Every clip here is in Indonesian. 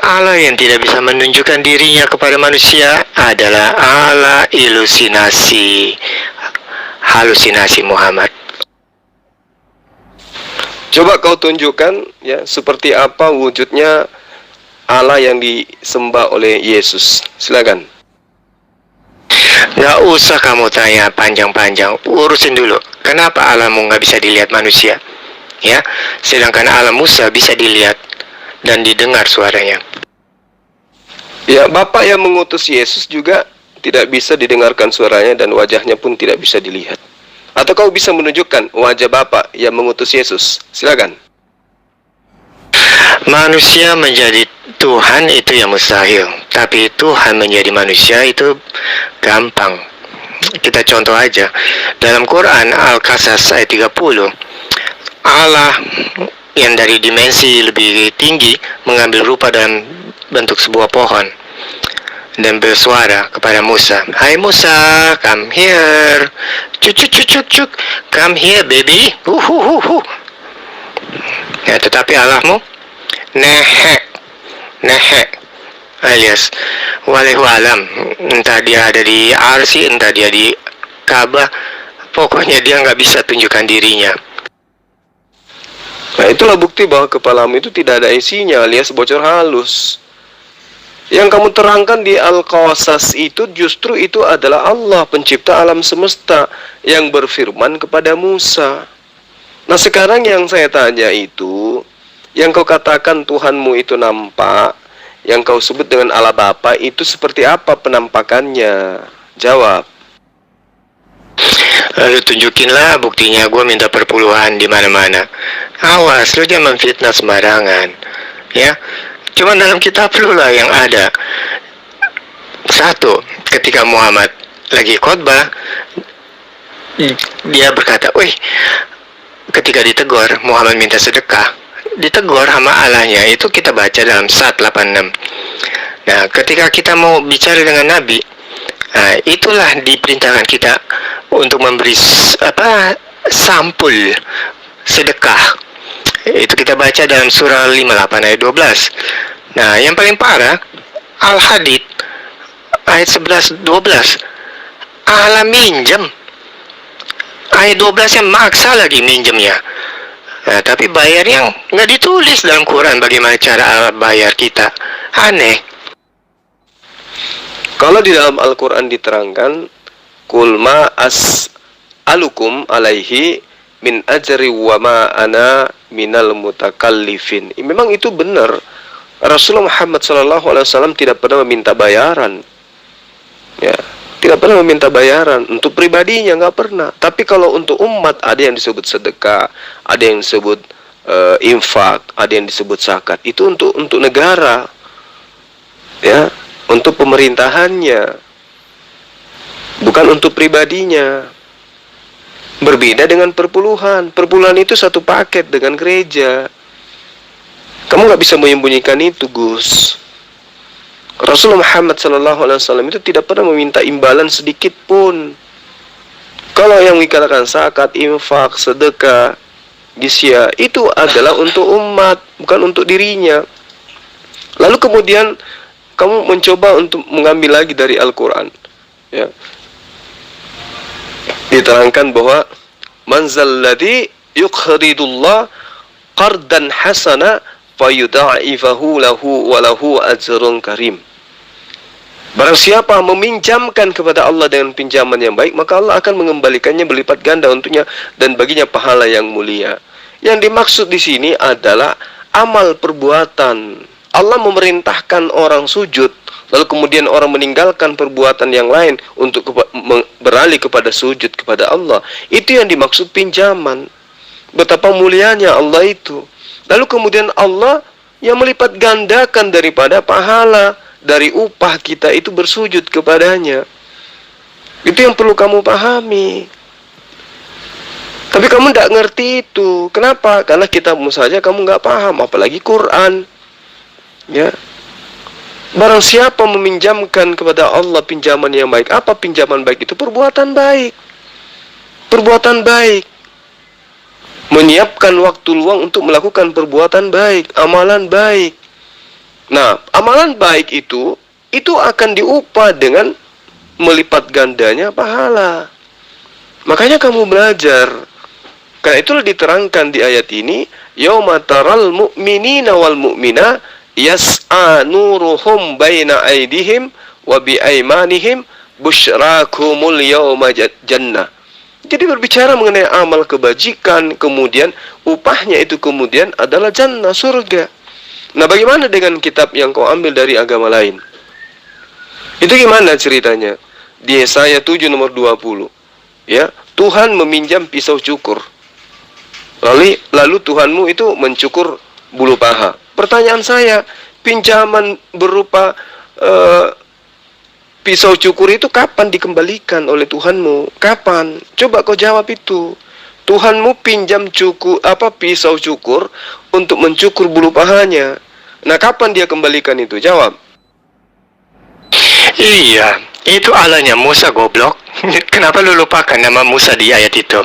Allah yang tidak bisa menunjukkan dirinya kepada manusia adalah Allah halusinasi Muhammad. Coba kau tunjukkan ya seperti apa wujudnya Allah yang disembah oleh Yesus. Silakan. Gak usah kamu tanya panjang-panjang, urusin dulu. Kenapa Allahmu gak bisa dilihat manusia? Ya, sedangkan Allah Musa bisa dilihat dan didengar suaranya. Ya, Bapak yang mengutus Yesus juga tidak bisa didengarkan suaranya dan wajahnya pun tidak bisa dilihat. Atau kau bisa menunjukkan wajah Bapak yang mengutus Yesus? Silakan. Manusia menjadi Tuhan itu yang mustahil, tapi Tuhan menjadi manusia itu gampang. Kita contoh aja. Dalam Quran Al-Qasas ayat 30, Allah yang dari dimensi lebih tinggi mengambil rupa dalam bentuk sebuah pohon dan bersuara kepada Musa, "Hai Musa, come here. Cuk, come here baby." Ya, tetapi Allahmu nehek alias walahu alam, entah dia ada di Arsy, entah dia di Ka'bah, pokoknya dia nggak bisa tunjukkan dirinya. Nah, itulah bukti bahwa kepalamu itu tidak ada isinya alias bocor halus. Yang kamu terangkan di Al-Qasas itu justru itu adalah Allah pencipta alam semesta yang berfirman kepada Musa. Nah, sekarang yang saya tanya itu, yang kau katakan Tuhanmu itu nampak, yang kau sebut dengan Allah Bapa itu seperti apa penampakannya? Jawab. Lalu tunjukinlah buktinya, gue minta perpuluhan di mana-mana. Awas, lu jangan memfitnah sembarangan. Ya, cuma dalam kitab lu lah yang ada. Satu, ketika Muhammad lagi khotbah, dia berkata, "Wih," ketika ditegur, Muhammad minta sedekah, ditegur sama Allahnya, itu kita baca dalam Sat 86. Nah, ketika kita mau bicara dengan Nabi, nah, itulah diperintahkan kita untuk memberi sampul sedekah. Itu kita baca dalam surah 58 ayat 12. Nah, yang paling parah, Al-Hadid ayat 11-12. Allah minjem. Ayat 12 yang maksa lagi minjemnya. Nah, tapi bayarnya nggak ditulis dalam Quran bagaimana cara Allah bayar kita. Aneh. Kalau di dalam Al-Quran diterangkan, "Qul ma as'alukum alaihi min ajri wa ma ana minal mutakallifin." Memang itu benar. Rasulullah Muhammad SAW tidak pernah meminta bayaran. Ya, tidak pernah meminta bayaran. Untuk pribadinya nggak pernah. Tapi kalau untuk umat ada yang disebut sedekah, ada yang disebut infak, ada yang disebut zakat. Itu untuk negara. Ya, untuk pemerintahannya, bukan untuk pribadinya. Berbeda dengan perpuluhan. Perpuluhan itu satu paket dengan gereja. Kamu nggak bisa menyembunyikan itu, Gus. Rasulullah Muhammad SAW itu tidak pernah meminta imbalan sedikit pun. Kalau yang dikatakan zakat, infak, sedekah, jizya, itu adalah untuk umat, bukan untuk dirinya. Lalu kemudian kamu mencoba untuk mengambil lagi dari Al-Quran. Ya. Diterangkan bahwa man zalladzi yuqridullah qardan hasana fayudha'ifahu lahu wa lahu ajrun karim. Barang siapa meminjamkan kepada Allah dengan pinjaman yang baik, maka Allah akan mengembalikannya berlipat ganda untuknya dan baginya pahala yang mulia. Yang dimaksud di sini adalah amal perbuatan. Allah memerintahkan orang sujud, lalu kemudian orang meninggalkan perbuatan yang lain untuk beralih kepada sujud kepada Allah. Itu yang dimaksud pinjaman. Betapa mulianya Allah itu. Lalu kemudian Allah yang melipat gandakan daripada pahala dari upah kita itu bersujud kepadanya. Itu yang perlu kamu pahami. Tapi kamu tidak ngerti itu. Kenapa? Karena kitabmu saja kamu nggak paham, apalagi Quran. Ya. Barang siapa meminjamkan kepada Allah pinjaman yang baik. Apa pinjaman baik itu? Perbuatan baik. Perbuatan baik. Menyiapkan waktu luang untuk melakukan perbuatan baik, amalan baik. Nah, amalan baik itu akan diupah dengan melipat gandanya pahala. Makanya kamu belajar. Karena itulah diterangkan di ayat ini, yauma taral mu'minina wal mu'mina yas'a nuruhum baina aydihim wa bi aymanihim busyrakumul yauma jannah. Jadi berbicara mengenai amal kebajikan, kemudian upahnya itu kemudian adalah jannah, surga. Nah, bagaimana dengan kitab yang kau ambil dari agama lain? Itu gimana ceritanya? Di Yesaya 7 nomor 20. Ya, Tuhan meminjam pisau cukur. Lalu Tuhanmu itu mencukur bulu paha. Pertanyaan saya, pinjaman berupa pisau cukur itu kapan dikembalikan oleh Tuhanmu? Kapan? Coba kau jawab itu. Tuhanmu pinjam pisau cukur untuk mencukur bulu pahanya. Nah, kapan dia kembalikan itu? Jawab. Iya, itu Allahnya Musa, goblok. Kenapa lu lupakan nama Musa di ayat itu?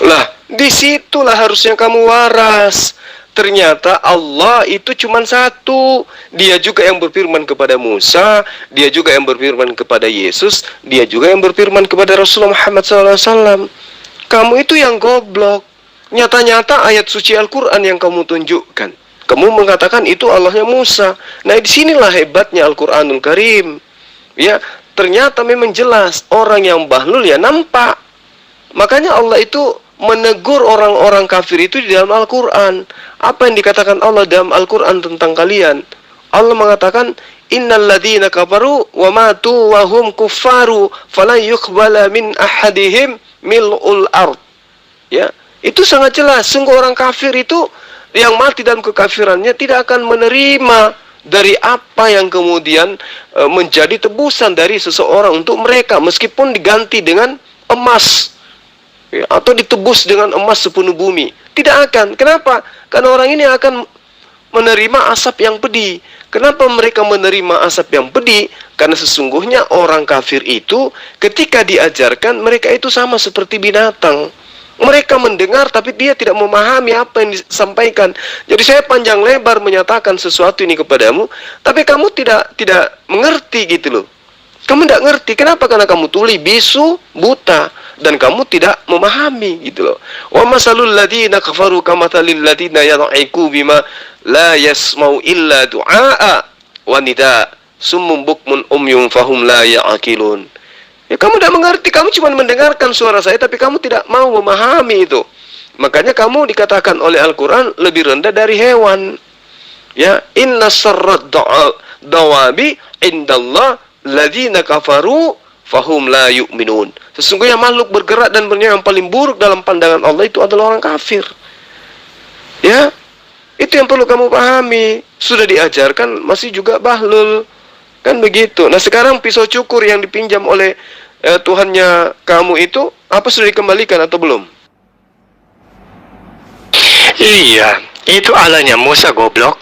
Lah, disitulah harusnya kamu waras. Ternyata Allah itu cuma satu. Dia juga yang berfirman kepada Musa, dia juga yang berfirman kepada Yesus, dia juga yang berfirman kepada Rasulullah Muhammad SAW. Kamu itu yang goblok. Nyata-nyata ayat suci Al-Quran yang kamu tunjukkan. Kamu mengatakan itu Allahnya Musa. Nah, disinilah hebatnya Al-Quranul Karim. Ya, ternyata memang jelas orang yang bahlul ya nampak. Makanya Allah itu menegur orang-orang kafir itu di dalam Al-Quran. Apa yang dikatakan Allah dalam Al-Quran tentang kalian? Allah mengatakan, innal ladzina kafaru wa matu wa hum kuffaru falan yuqbala min ahadihim mil'ul ard. Ya, itu sangat jelas. Sungguh orang kafir itu yang mati dalam kekafirannya tidak akan menerima dari apa yang kemudian menjadi tebusan dari seseorang untuk mereka, meskipun diganti dengan emas, ya, atau ditebus dengan emas sepenuh bumi. Tidak akan. Kenapa? Karena orang ini akan menerima asap yang pedih. Kenapa mereka menerima asap yang pedih? Karena sesungguhnya orang kafir itu ketika diajarkan, mereka itu sama seperti binatang. Mereka mendengar tapi dia tidak memahami apa yang disampaikan. Jadi saya panjang lebar menyatakan sesuatu ini kepadamu, tapi kamu tidak mengerti gitu loh. Kamu tidak ngerti. Kenapa? Karena kamu tuli, bisu, buta, dan kamu tidak memahami gitu loh. Wa masalul ladzina kafaru kamathalil ladzina yad'iku bima la yasmau illa du'a wa nida summum bukmun umyum fahum la ya'qilun. Ya, kamu tidak mengerti, kamu cuma mendengarkan suara saya, tapi kamu tidak mau memahami itu. Makanya kamu dikatakan oleh Al-Quran lebih rendah dari hewan. Ya, inna sarrad dawabi indallah ladzina kafaru fahum la yu'minun. Sesungguhnya makhluk bergerak dan bernyawa yang paling buruk dalam pandangan Allah itu adalah orang kafir. Ya, itu yang perlu kamu pahami. Sudah diajarkan masih juga bahlul. Kan begitu. Nah, sekarang pisau cukur yang dipinjam oleh Tuhannya kamu itu, apa sudah dikembalikan atau belum? Iya, itu Allahnya Musa, goblok.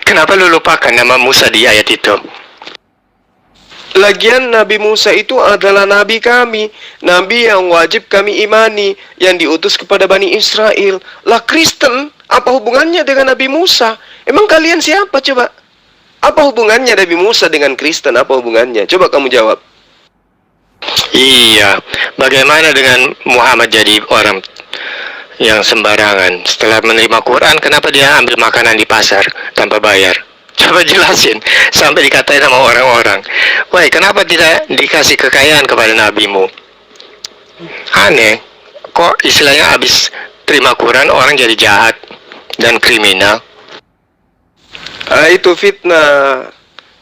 Kenapa lu lupakan nama Musa di ayat itu? Lagian Nabi Musa itu adalah Nabi kami, Nabi yang wajib kami imani, yang diutus kepada Bani Israel. Lah, Kristen, apa hubungannya dengan Nabi Musa? Emang kalian siapa coba? Apa hubungannya Nabi Musa dengan Kristen? Apa hubungannya? Coba kamu jawab. Iya, bagaimana dengan Muhammad jadi orang yang sembarangan? Setelah menerima Quran, kenapa dia ambil makanan di pasar tanpa bayar? Coba jelasin, sampai dikatain sama orang-orang, woi, kenapa tidak dikasih kekayaan kepada nabimu? Aneh, kok istilahnya habis terima Quran orang jadi jahat dan kriminal? Itu fitnah.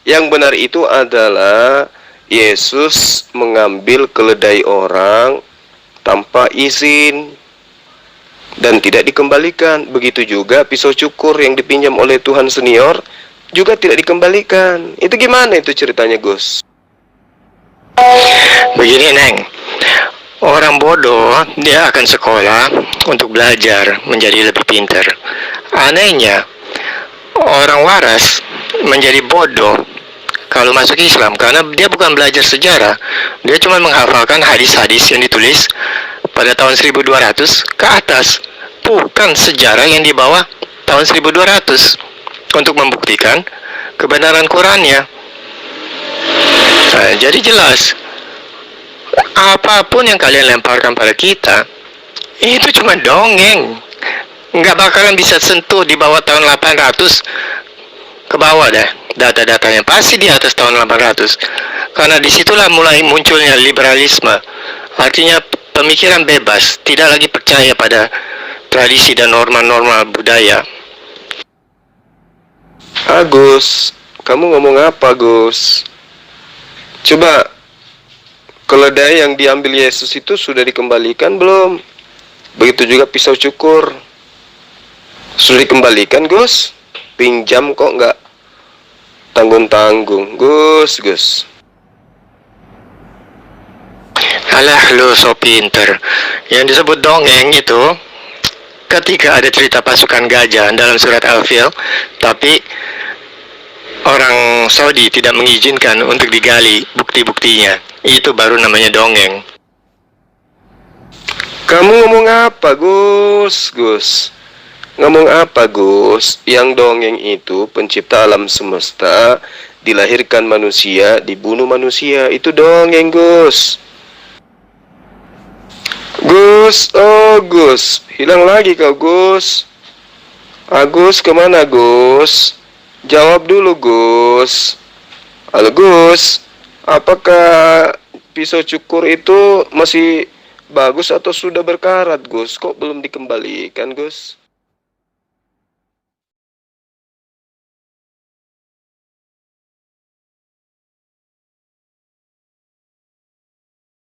Yang benar itu adalah Yesus mengambil keledai orang tanpa izin dan tidak dikembalikan. Begitu juga pisau cukur yang dipinjam oleh Tuhan senior juga tidak dikembalikan. Itu gimana itu ceritanya, Gus? Begini, Neng. Orang bodoh, dia akan sekolah untuk belajar menjadi lebih pintar. Anehnya, orang waras menjadi bodoh kalau masuk Islam, karena dia bukan belajar sejarah, dia cuma menghafalkan hadis-hadis yang ditulis pada tahun 1200 ke atas, bukan sejarah yang di bawah tahun 1200. untuk membuktikan kebenaran Qurannya. Nah, jadi jelas, apapun yang kalian lemparkan pada kita, itu cuma dongeng. Nggak bakalan bisa sentuh di bawah tahun 800 ke bawah dah. Data-datanya pasti di atas tahun 800. Karena disitulah mulai munculnya liberalisme. Artinya pemikiran bebas, tidak lagi percaya pada tradisi dan norma-norma budaya. Agus, kamu ngomong apa, Gus? Coba, keledai yang diambil Yesus itu sudah dikembalikan belum? Begitu juga pisau cukur. Sudah dikembalikan, Gus? Pinjam kok nggak tanggung-tanggung, Gus. Alah, lu so pinter. Yang disebut dongeng itu ketika ada cerita pasukan gajah dalam surat Al-Fil, tapi orang Saudi tidak mengizinkan untuk digali bukti-buktinya. Itu baru namanya dongeng. Kamu ngomong apa, Gus? Ngomong apa, Gus? Yang dongeng itu pencipta alam semesta, dilahirkan manusia, dibunuh manusia. Itu dongeng, Gus. Gus. Hilang lagi kau, Gus. Agus, kemana, Gus? Jawab dulu, Gus. Halo, Gus. Apakah pisau cukur itu masih bagus atau sudah berkarat, Gus? Kok belum dikembalikan, Gus?